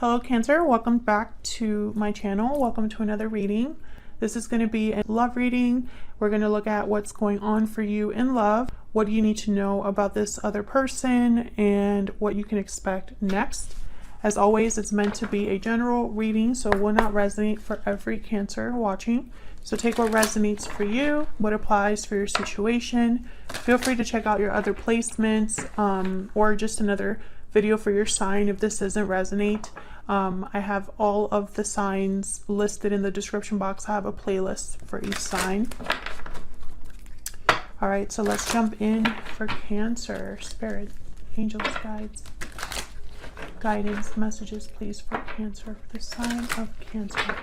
Hello Cancer, welcome back to my channel. Welcome to another reading. This is going to be a love reading. We're going to look at what's going on for you in love. What do you need to know about this other person and what you can expect next. As always, it's meant to be a general reading, so it will not resonate for every Cancer watching. So take what resonates for you, what applies for your situation. Feel free to check out your other placements or just another video for your sign if this doesn't resonate. I have all of the signs listed in the description box. I have a playlist for each sign. All right, so let's jump in for Cancer. Spirit, angels, guides, guidance, messages, please, for Cancer, for the sign of Cancer.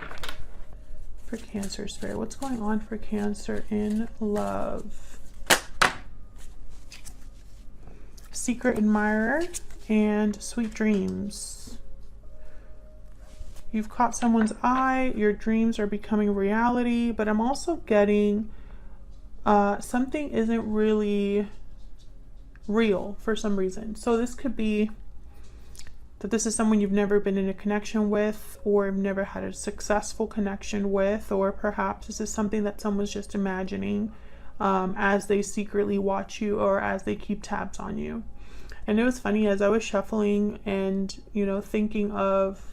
For Cancer, Spirit, what's going on for Cancer in love? Secret admirer and sweet dreams. You've caught someone's eye, your dreams are becoming reality, but I'm also getting something isn't really real for some reason. So this could be that this is someone you've never been in a connection with, or have never had a successful connection with, or perhaps this is something that someone's just imagining as they secretly watch you or as they keep tabs on you. And it was funny, as I was shuffling and, thinking of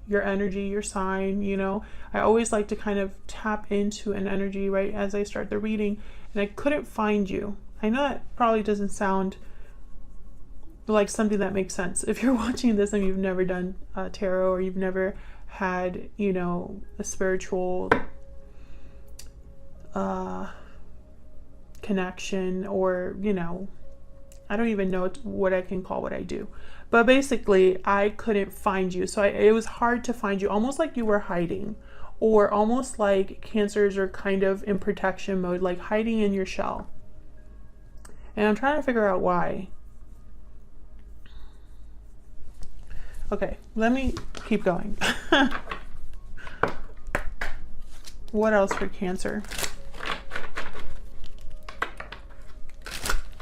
your energy, your sign, I always like to kind of tap into an energy right as I start the reading, and I couldn't find you. I know that probably doesn't sound like something that makes sense. If you're watching this and you've never done tarot, or you've never had, a spiritual connection, or, I don't even know what I can call what I do. But basically, I couldn't find you. So it was hard to find you, almost like you were hiding, or almost like Cancers are kind of in protection mode, like hiding in your shell. And I'm trying to figure out why. Okay, let me keep going. What else for Cancer?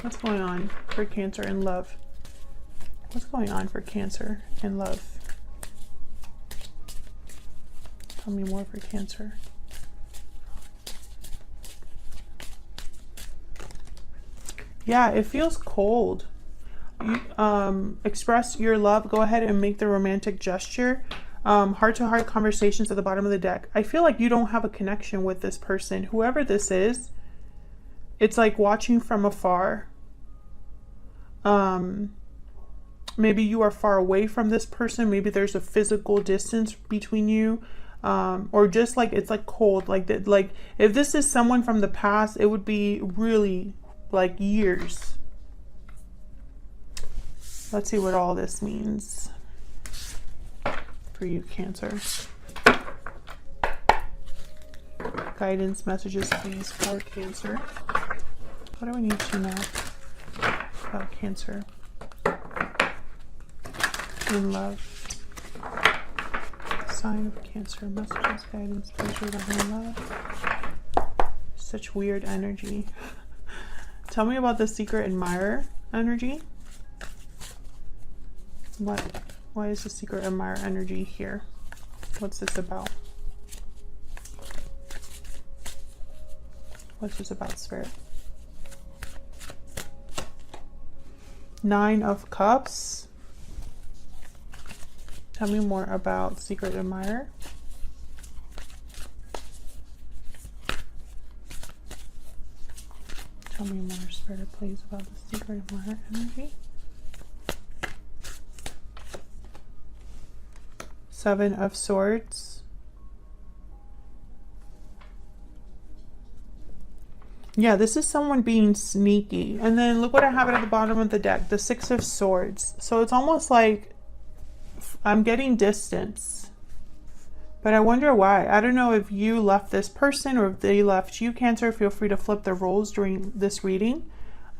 What's going on for Cancer in love? What's going on for Cancer in love? Tell me more for Cancer. Yeah, it feels cold. You, express your love. Go ahead and make the romantic gesture. Heart-to-heart conversations at the bottom of the deck. I feel like you don't have a connection with this person. Whoever this is, it's like watching from afar. Maybe you are far away from this person. Maybe there's a physical distance between you, or just like it's like cold. Like that. Like if this is someone from the past, it would be really like years. Let's see what all this means for you, Cancer. Guidance messages, please, for Cancer. What do we need to know about Cancer in love? Sign of Cancer, messages, guidance, please, regarding love. Such weird energy. Tell me about the secret admirer energy. Why is the secret admirer energy here? What's this about? What's this about, Spirit? Nine of Cups. Tell me more about secret admirer. Tell me more, Spirit, please, about the secret admirer energy. Seven of Swords. Yeah, this is someone being sneaky. And then look what I have at the bottom of the deck, the Six of Swords. So it's almost like I'm getting distance. But I wonder why. I don't know if you left this person or if they left you, Cancer. Feel free to flip the roles during this reading,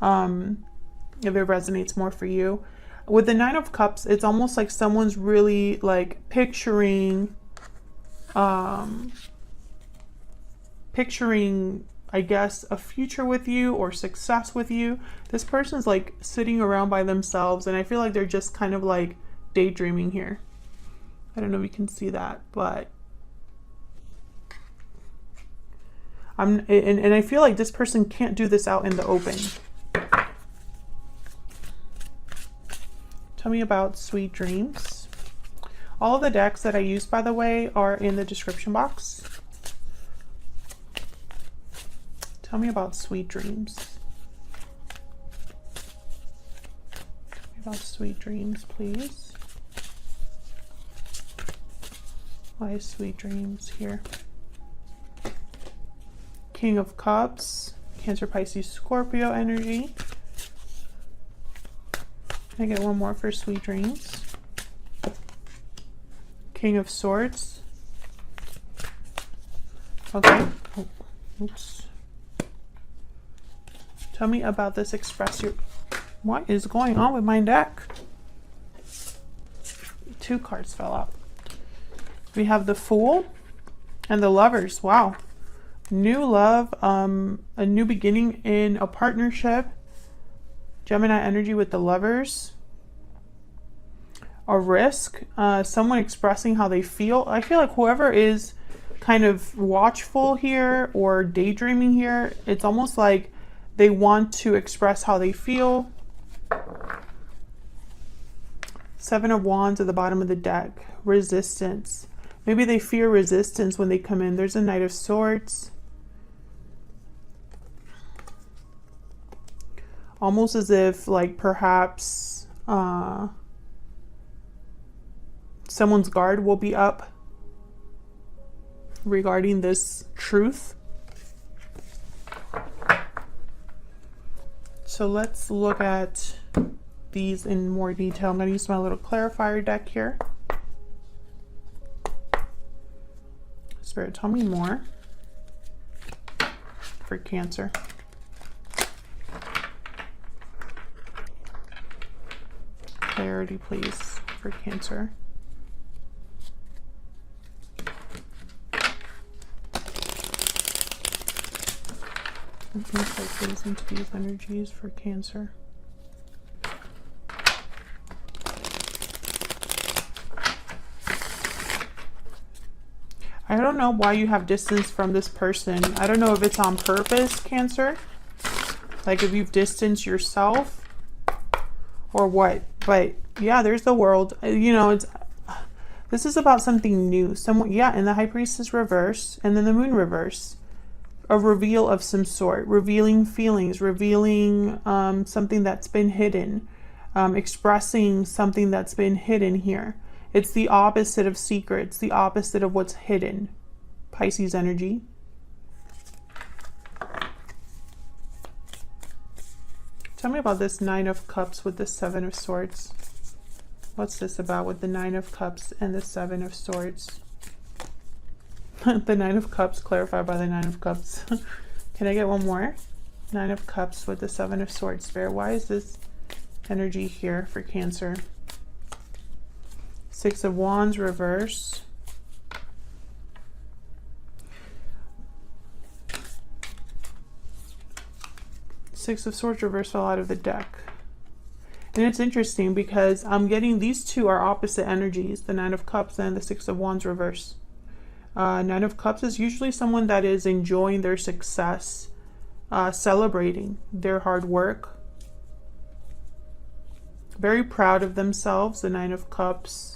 if it resonates more for you. With the Nine of Cups, it's almost like someone's really like picturing, I guess, a future with you or success with you. This person's like sitting around by themselves, and I feel like they're just kind of like daydreaming here. I don't know if you can see that, but and I feel like this person can't do this out in the open. Tell me about sweet dreams. All of the decks that I use, by the way, are in the description box. Tell me about sweet dreams. Tell me about sweet dreams, please. Why is sweet dreams here? King of Cups, Cancer, Pisces, Scorpio energy. Can I get one more for sweet dreams? King of Swords. Okay. Oh, oops. Tell me about this. Express your... What is going on with my deck? 2 cards fell out. We have the Fool and the Lovers. Wow. New love, a new beginning in a partnership. Gemini energy with the Lovers. A risk, someone expressing how they feel. I feel like whoever is kind of watchful here or daydreaming here, it's almost like they want to express how they feel. 7 of Wands at the bottom of the deck. Resistance. Maybe they fear resistance when they come in. There's a Knight of Swords. Almost as if, like, perhaps someone's guard will be up regarding this truth. So let's look at these in more detail. I'm going to use my little clarifier deck here. Spirit, tell me more for Cancer. Clarity, please, for Cancer. Insight, please, into these energies for Cancer. I don't know why you have distance from this person. I don't know if it's on purpose, Cancer. Like if you've distanced yourself or what. But yeah, there's the World. You know, this is about something new. Someone, yeah, and the High Priestess reverse, and then the Moon reverse. A reveal of some sort, revealing feelings, revealing something that's been hidden, expressing something that's been hidden here. It's the opposite of secrets, the opposite of what's hidden. Pisces energy. Tell me about this 9 of Cups with the 7 of Swords. What's this about with the 9 of Cups and the 7 of Swords? The 9 of Cups clarified by the 9 of Cups. Can I get one more? 9 of Cups with the 7 of Swords. Spirit, why is this energy here for Cancer? 6 of Wands reverse. Six of Swords reverse fell out of the deck. And it's interesting because I'm getting these two are opposite energies, the 9 of Cups and the 6 of Wands reverse. 9 of Cups is usually someone that is enjoying their success, celebrating their hard work, very proud of themselves, the 9 of Cups.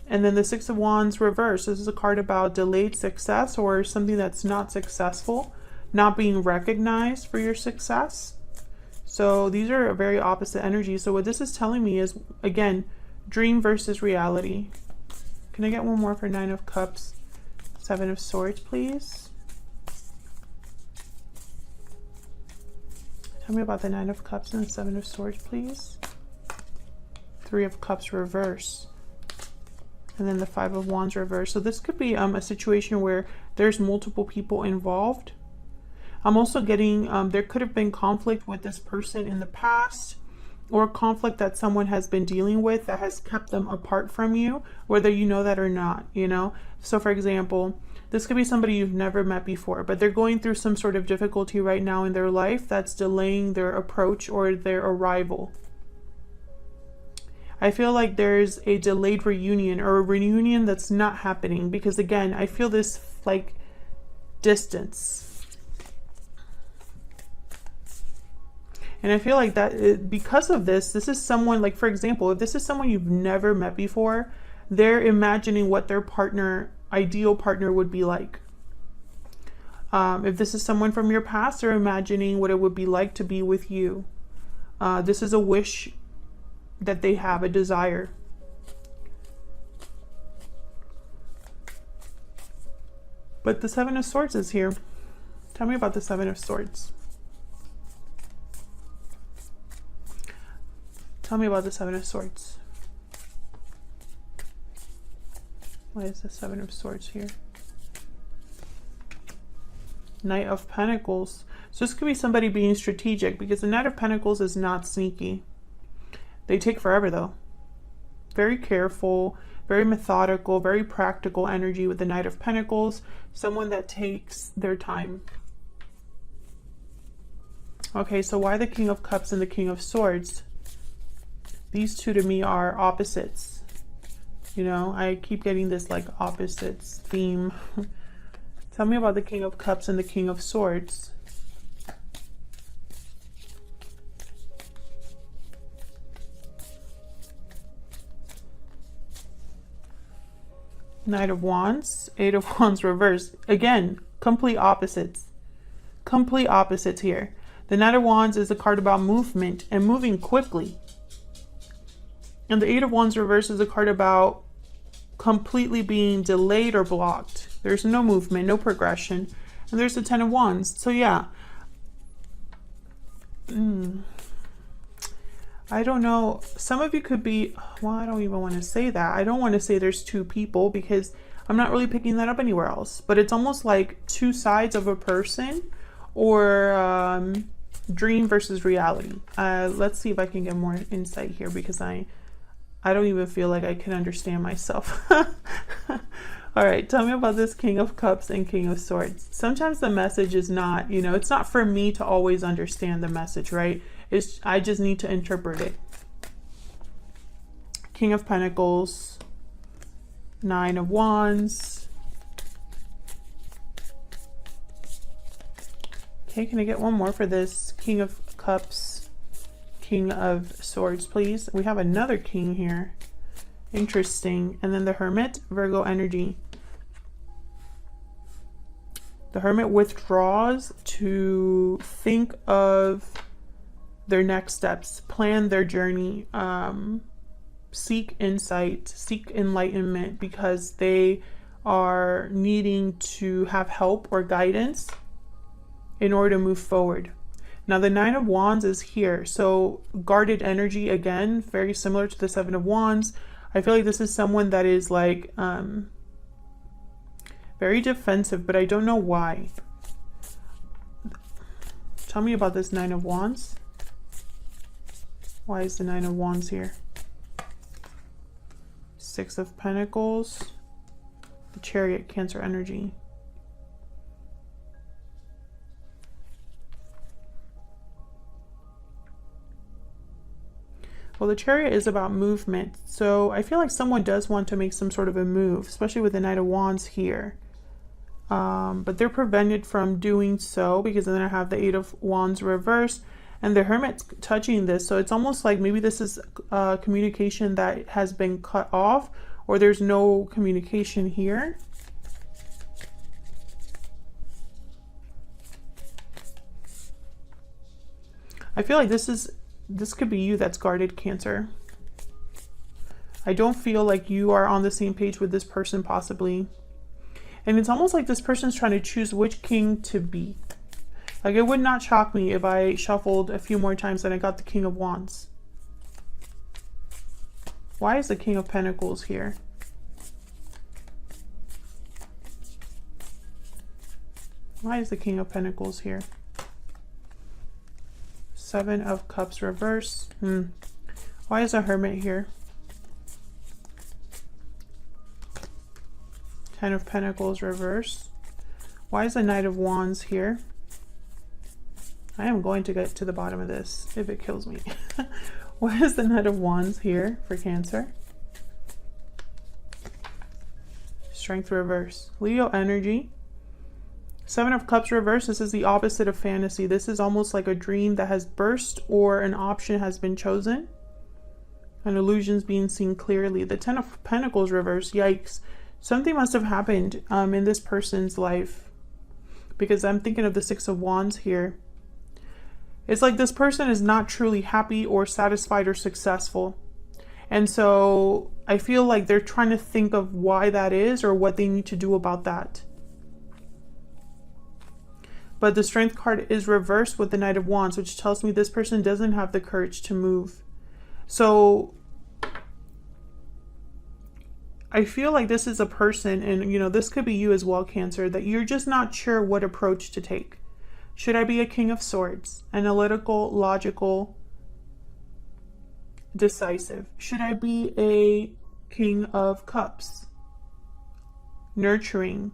And then the 6 of Wands reverse. This is a card about delayed success or something that's not successful, not being recognized for your success. So these are very opposite energies. So what this is telling me is, again, dream versus reality. Can I get one more for 9 of Cups, 7 of Swords, please? Tell me about the 9 of Cups and the 7 of Swords, please. 3 of Cups reverse. And then the 5 of Wands reverse. So this could be a situation where there's multiple people involved. I'm also getting, there could have been conflict with this person in the past, or conflict that someone has been dealing with that has kept them apart from you, whether you know that or not, you know? So for example, this could be somebody you've never met before, but they're going through some sort of difficulty right now in their life that's delaying their approach or their arrival. I feel like there's a delayed reunion or a reunion that's not happening because, again, I feel this like distance. And I feel like that because of this is someone, like, for example, if this is someone you've never met before, they're imagining what their ideal partner would be like. If this is someone from your past, they're imagining what it would be like to be with you. This is a wish that they have, a desire. But the Seven of Swords is here. Tell me about the Seven of Swords. Tell me about the Seven of Swords. Why is the Seven of Swords here? Knight of Pentacles. So this could be somebody being strategic because the Knight of Pentacles is not sneaky. They take forever though. Very careful, very methodical, very practical energy with the Knight of Pentacles. Someone that takes their time. Okay, so why the King of Cups and the King of Swords? These two to me are opposites. You know, I keep getting this like opposites theme. Tell me about the King of Cups and the King of Swords. Knight of Wands, Eight of Wands reversed. Again, complete opposites. Complete opposites here. The Knight of Wands is a card about movement and moving quickly. And the Eight of Wands reversed is a card about completely being delayed or blocked. There's no movement, no progression. And there's the Ten of Wands. So yeah. I don't know. Some of you could be, well, I don't even want to say that. I don't want to say there's two people because I'm not really picking that up anywhere else. But it's almost like two sides of a person or dream versus reality. Let's see if I can get more insight here because I don't even feel like I can understand myself. All right, tell me about this King of Cups and King of Swords. Sometimes the message is not, you know, it's not for me to always understand the message, right? I just need to interpret it. King of Pentacles, Nine of Wands. Okay, can I get one more for this King of Cups, King of Swords, please? We have another king here. Interesting. And then the Hermit, Virgo energy. The Hermit withdraws to think of their next steps, plan their journey, seek insight, seek enlightenment because they are needing to have help or guidance in order to move forward. Now the Nine of Wands is here, so guarded energy again, very similar to the Seven of Wands. I feel like this is someone that is like very defensive, but I don't know why. Tell me about this Nine of Wands. Why is the Nine of Wands here? Six of Pentacles, the Chariot, Cancer energy. Well, the Chariot is about movement, so I feel like someone does want to make some sort of a move, especially with the Knight of Wands here. But they're prevented from doing so because then I have the Eight of Wands reversed and the Hermit's touching this. So it's almost like maybe this is communication that has been cut off or there's no communication here. I feel like this could be you that's guarded, Cancer. I don't feel like you are on the same page with this person possibly. And it's almost like this person's trying to choose which king to be. Like, it would not shock me if I shuffled a few more times and I got the King of Wands. Why is the King of Pentacles here? Why is the King of Pentacles here? Seven of Cups reverse. Why is a Hermit here? Ten of Pentacles reverse. Why is the Knight of Wands here? I am going to get to the bottom of this if it kills me. What is the Knight of Wands here for Cancer? Strength reverse. Leo energy. Seven of Cups reverse. This is the opposite of fantasy. This is almost like a dream that has burst or an option has been chosen. An illusion's being seen clearly. The Ten of Pentacles reverse. Yikes. Something must have happened in this person's life, because I'm thinking of the Six of Wands here. It's like this person is not truly happy or satisfied or successful. And so I feel like they're trying to think of why that is or what they need to do about that. But the Strength card is reversed with the Knight of Wands, which tells me this person doesn't have the courage to move. So I feel like this is a person, and you know, this could be you as well, Cancer, that you're just not sure what approach to take. Should I be a King of Swords, analytical, logical, decisive? Should I be a King of Cups, nurturing,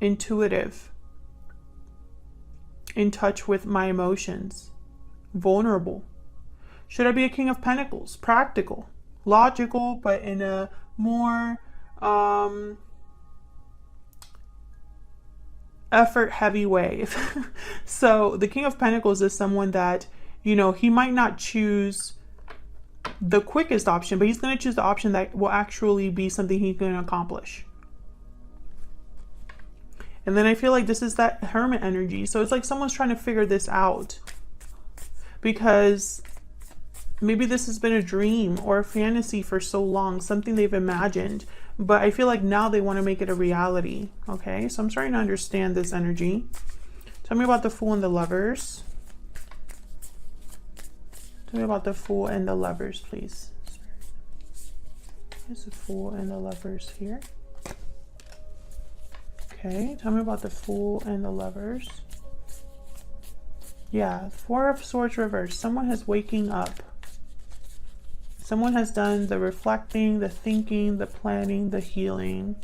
intuitive, in touch with my emotions, vulnerable? Should I be a King of Pentacles, practical, logical, but in a more effort heavy way? So the King of Pentacles is someone that, you know, he might not choose the quickest option, but he's going to choose the option that will actually be something he's going to accomplish. And then I feel like this is that Hermit energy. So it's like someone's trying to figure this out, because maybe this has been a dream or a fantasy for so long, something they've imagined, but I feel like now they want to make it a reality. Okay, so I'm starting to understand this energy. Tell me about the Fool and the Lovers. Tell me about the Fool and the Lovers, please. Here's the Fool and the Lovers here. Okay, tell me about the Fool and the Lovers. Yeah, Four of Swords reversed. Someone is waking up. Someone has done the reflecting, the thinking, the planning, the healing.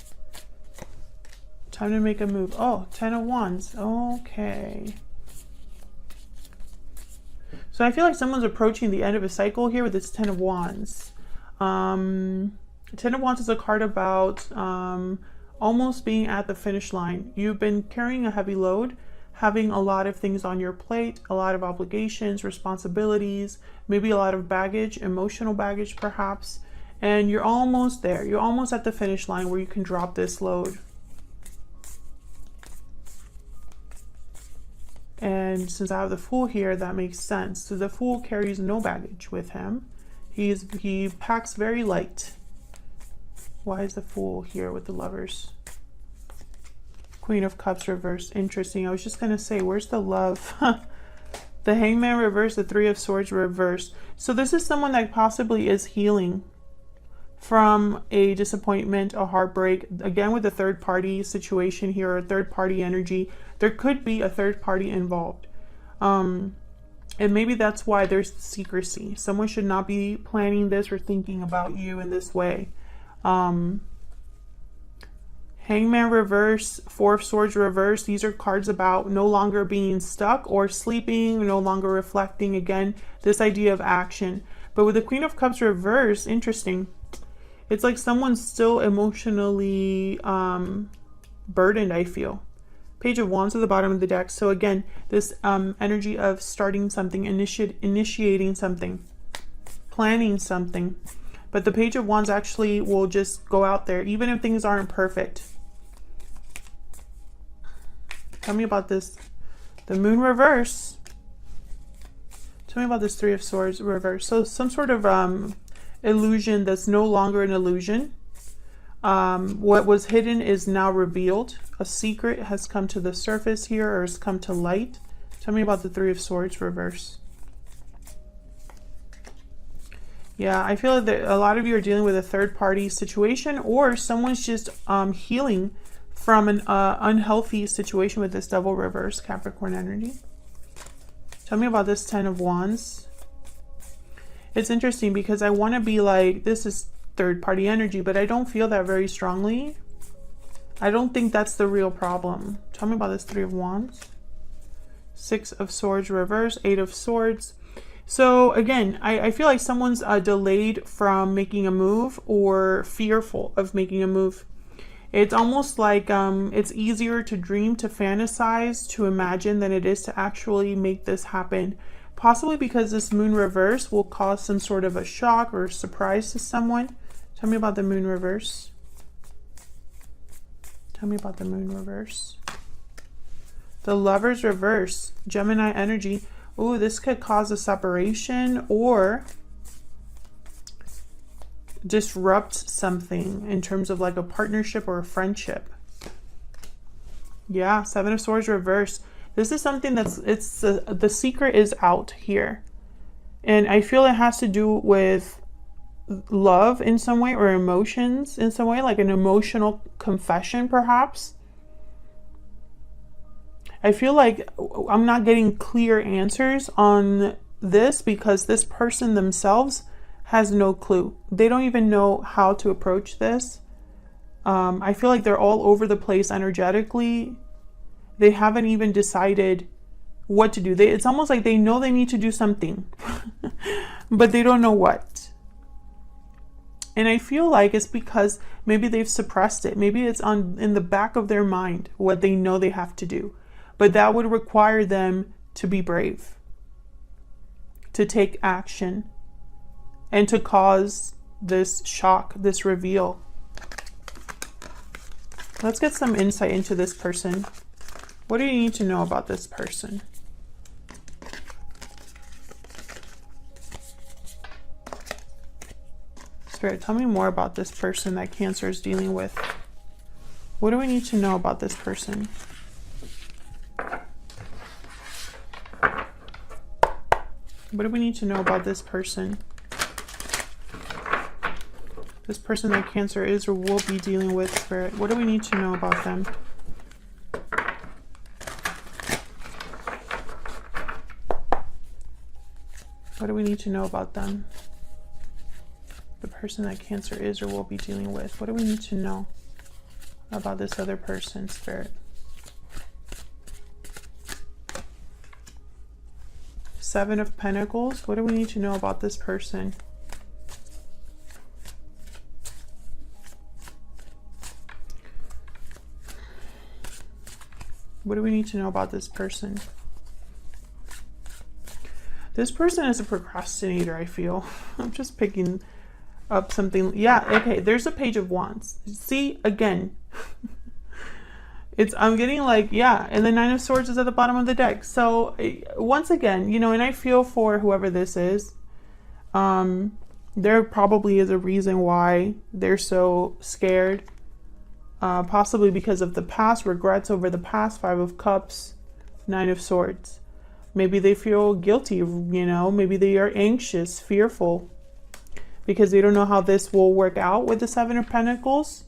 Time to make a move. Oh, Ten of Wands. Okay. So I feel like someone's approaching the end of a cycle here with this Ten of Wands. Ten of Wands is a card about almost being at the finish line. You've been carrying a heavy load, having a lot of things on your plate, a lot of obligations, responsibilities, maybe a lot of baggage, emotional baggage perhaps, and you're almost there. You're almost at the finish line where you can drop this load. And since I have the Fool here, that makes sense. So the Fool carries no baggage with him. He packs very light. Why is the Fool here with the Lovers? Queen of Cups reversed. Interesting. I was just going to say, where's the love? The Hangman reversed, the Three of Swords reversed. So this is someone that possibly is healing from a disappointment, a heartbreak. Again, with a third party situation here, or a third party energy. There could be a third party involved. And maybe that's why there's secrecy. Someone should not be planning this or thinking about you in this way. Hangman reverse, Four of Swords reverse. These are cards about no longer being stuck or sleeping, no longer reflecting. Again, this idea of action. But with the Queen of Cups reverse, interesting. It's like someone's still emotionally burdened, I feel. Page of Wands at the bottom of the deck. So again, this energy of starting something, initiating something, planning something. But the Page of Wands actually will just go out there, even if things aren't perfect. Tell me about this. The Moon reverse. Tell me about this Three of Swords reverse. So some sort of illusion that's no longer an illusion. What was hidden is now revealed. A secret has come to the surface here, or has come to light. Tell me about the Three of Swords reverse. Yeah, I feel that a lot of you are dealing with a third party situation, or someone's just healing from an unhealthy situation with this Devil reverse, Capricorn energy. Tell me about this Ten of Wands. It's interesting because I want to be like, this is third party energy, but I don't feel that very strongly. I don't think that's the real problem. Tell me about this Three of Wands. Six of Swords reverse, Eight of Swords. So again, I feel like someone's delayed from making a move or fearful of making a move. It's almost like it's easier to dream, to fantasize, to imagine than it is to actually make this happen. Possibly because this moon reverse will cause some sort of a shock or surprise to someone. Tell me about the moon reverse. Tell me about the moon reverse. The Lovers reverse, Gemini energy. Ooh, this could cause a separation or disrupt something in terms of like a partnership or a friendship. Yeah, Seven of Swords reverse. This is something that's, the secret is out here. And I feel it has to do with love in some way or emotions in some way, like an emotional confession perhaps. I feel like I'm not getting clear answers on this because this person themselves has no clue. They don't even know how to approach this. I feel like they're all over the place energetically. They haven't even decided what to do. It's almost like they know they need to do something, but they don't know what. And I feel like it's because maybe they've suppressed it. Maybe it's in the back of their mind what they know they have to do. But that would require them to be brave, to take action, and to cause this shock, this reveal. Let's get some insight into this person. What do you need to know about this person? Spirit, tell me more about this person that Cancer is dealing with. What do we need to know about this person? What do we need to know about this person? This person that Cancer is or will be dealing with, Spirit. What do we need to know about them? What do we need to know about them? The person that Cancer is or will be dealing with. What do we need to know about this other person, Spirit? Seven of Pentacles. What do we need to know about this person? What do we need to know about this person? This person is a procrastinator, I feel. I'm just picking up something. Yeah, okay, there's a Page of Wands. See, again, I'm getting like, yeah, and the Nine of Swords is at the bottom of the deck. So once again, you know, and I feel for whoever this is, there probably is a reason why they're so scared. Possibly because of the past, regrets over the past, Five of Cups, Nine of Swords. Maybe they feel guilty, you know, maybe they are anxious, fearful, because they don't know how this will work out with the Seven of Pentacles.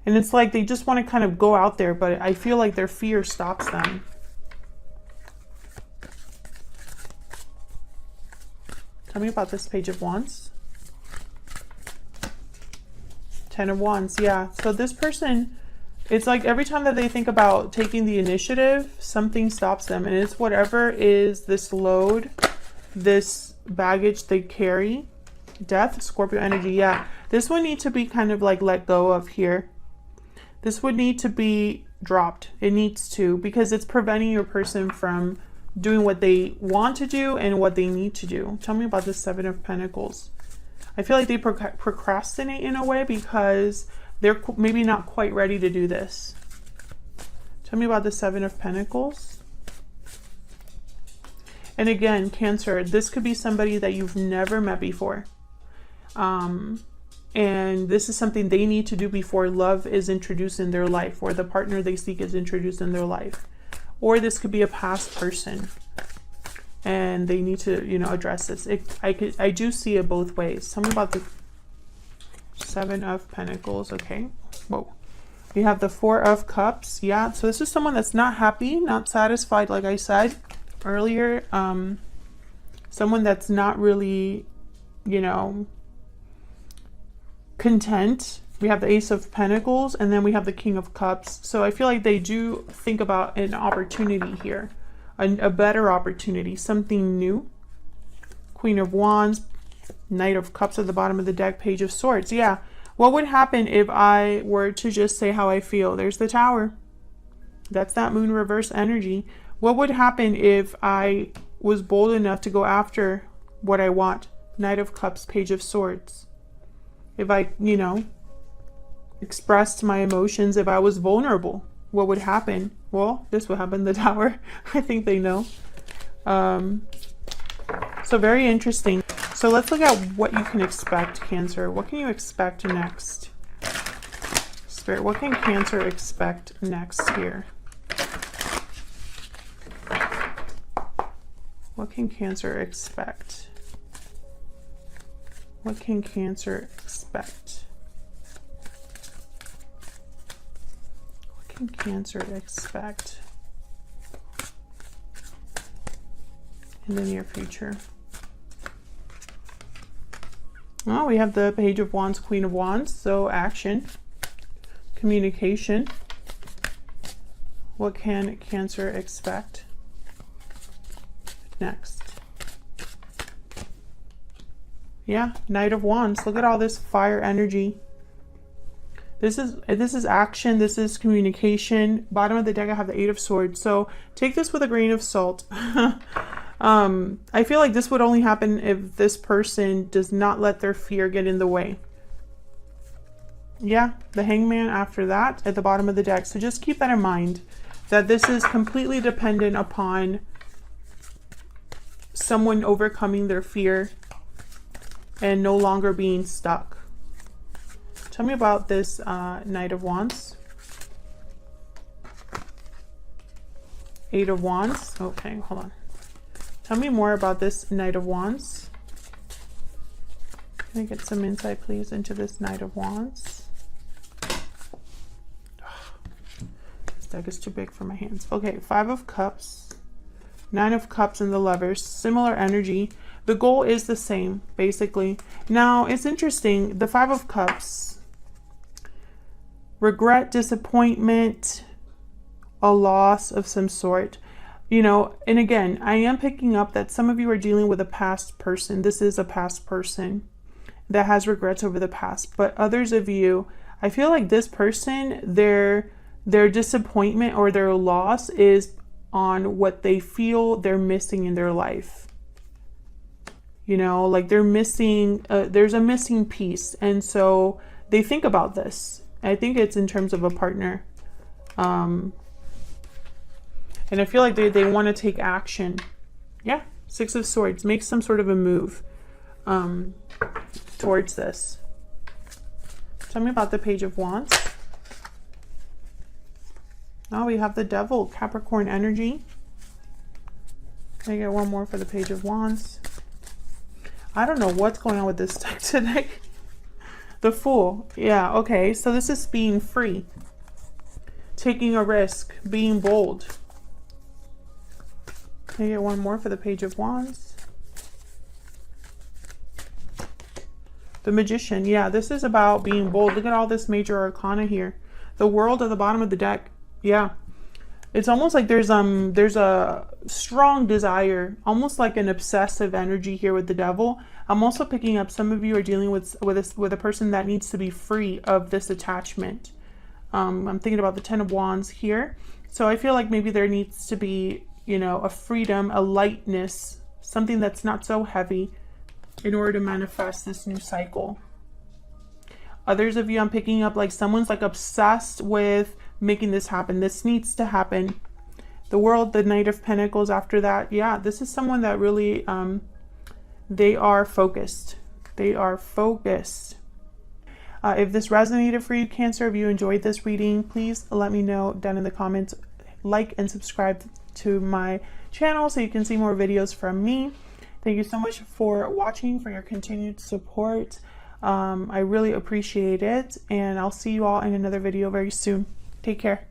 And it's like they just want to kind of go out there, but I feel like their fear stops them. Tell me about this Page of Wands. Ten of Wands, yeah. So this person, it's like every time that they think about taking the initiative, something stops them. And it's whatever is this load, this baggage they carry. Death, Scorpio energy, yeah. This would need to be kind of like let go of here. This would need to be dropped. It needs to, because it's preventing your person from doing what they want to do and what they need to do. Tell me about the Seven of Pentacles. I feel like they procrastinate in a way because they're maybe not quite ready to do this. Tell me about the Seven of Pentacles. And again, Cancer, this could be somebody that you've never met before. And this is something they need to do before love is introduced in their life, or the partner they seek is introduced in their life. Or this could be a past person and they need to, you know, address this. I do see it both ways. Tell me about the Seven of Pentacles. Okay. Whoa. We have the Four of Cups. Yeah. So this is someone that's not happy, not satisfied, like I said earlier. Someone that's not really, you know, content. We have the Ace of Pentacles, and then we have the King of Cups. So I feel like they do think about an opportunity here, a better opportunity, something new. Queen of Wands, Knight of Cups at the bottom of the deck, Page of Swords. Yeah. What would happen if I were to just say how I feel? There's the Tower. That's that moon reverse energy. What would happen if I was bold enough to go after what I want? Knight of Cups, Page of Swords. If I, you know, expressed my emotions, if I was vulnerable, what would happen? Well, this would happen, the Tower. I think they know. So very interesting. So let's look at what you can expect, Cancer. What can you expect next? Spirit, what can Cancer expect next here? What can Cancer expect? What can Cancer expect? What can Cancer expect in the near future? Oh, we have the Page of Wands, Queen of Wands. So action, communication. What can Cancer expect next? Yeah, Knight of Wands. Look at all this fire energy. This is action. This is communication. Bottom of the deck, I have the Eight of Swords. So take this with a grain of salt. I feel like this would only happen if this person does not let their fear get in the way. Yeah, the Hangman after that at the bottom of the deck. So just keep that in mind, that this is completely dependent upon someone overcoming their fear and no longer being stuck. Tell me about this Knight of Wands. Eight of Wands. Okay, hold on. Tell me more about this Knight of Wands. Can I get some insight, please, into this Knight of Wands? This deck is too big for my hands. Okay, Five of Cups, Nine of Cups, and the Lovers. Similar energy. The goal is the same, basically. Now, it's interesting. The Five of Cups. Regret, disappointment, a loss of some sort. You know, and again, I am picking up that some of you are dealing with a past person. This is a past person that has regrets over the past. But others of you, I feel like this person, their disappointment or their loss is on what they feel they're missing in their life. You know, like they're missing, there's a missing piece. And so they think about this. I think it's in terms of a partner. And I feel like they want to take action. Yeah, Six of Swords. Make some sort of a move towards this. Tell me about the Page of Wands. Oh, we have the Devil, Capricorn energy. Can I get one more for the Page of Wands? I don't know what's going on with this deck today. The Fool. Yeah, okay. So this is being free. Taking a risk. Being bold. Can I get one more for the Page of Wands? The Magician. Yeah, this is about being bold. Look at all this major arcana here. The World at the bottom of the deck. Yeah. It's almost like there's a strong desire, almost like an obsessive energy here with the Devil. I'm also picking up some of you are dealing with a person that needs to be free of this attachment. I'm thinking about the Ten of Wands here. So I feel like maybe there needs to be, you know, a freedom, a lightness, something that's not so heavy in order to manifest this new cycle. Others of you, I'm picking up like someone's like obsessed with making this happen. This needs to happen. The World, the Knight of Pentacles after that. Yeah, this is someone that really, they are focused. They are focused. If this resonated for you, Cancer, if you enjoyed this reading, please let me know down in the comments. Like and subscribe to my channel so you can see more videos from me. Thank you so much for watching, for your continued support. I really appreciate it, and I'll see you all in another video very soon. Take care.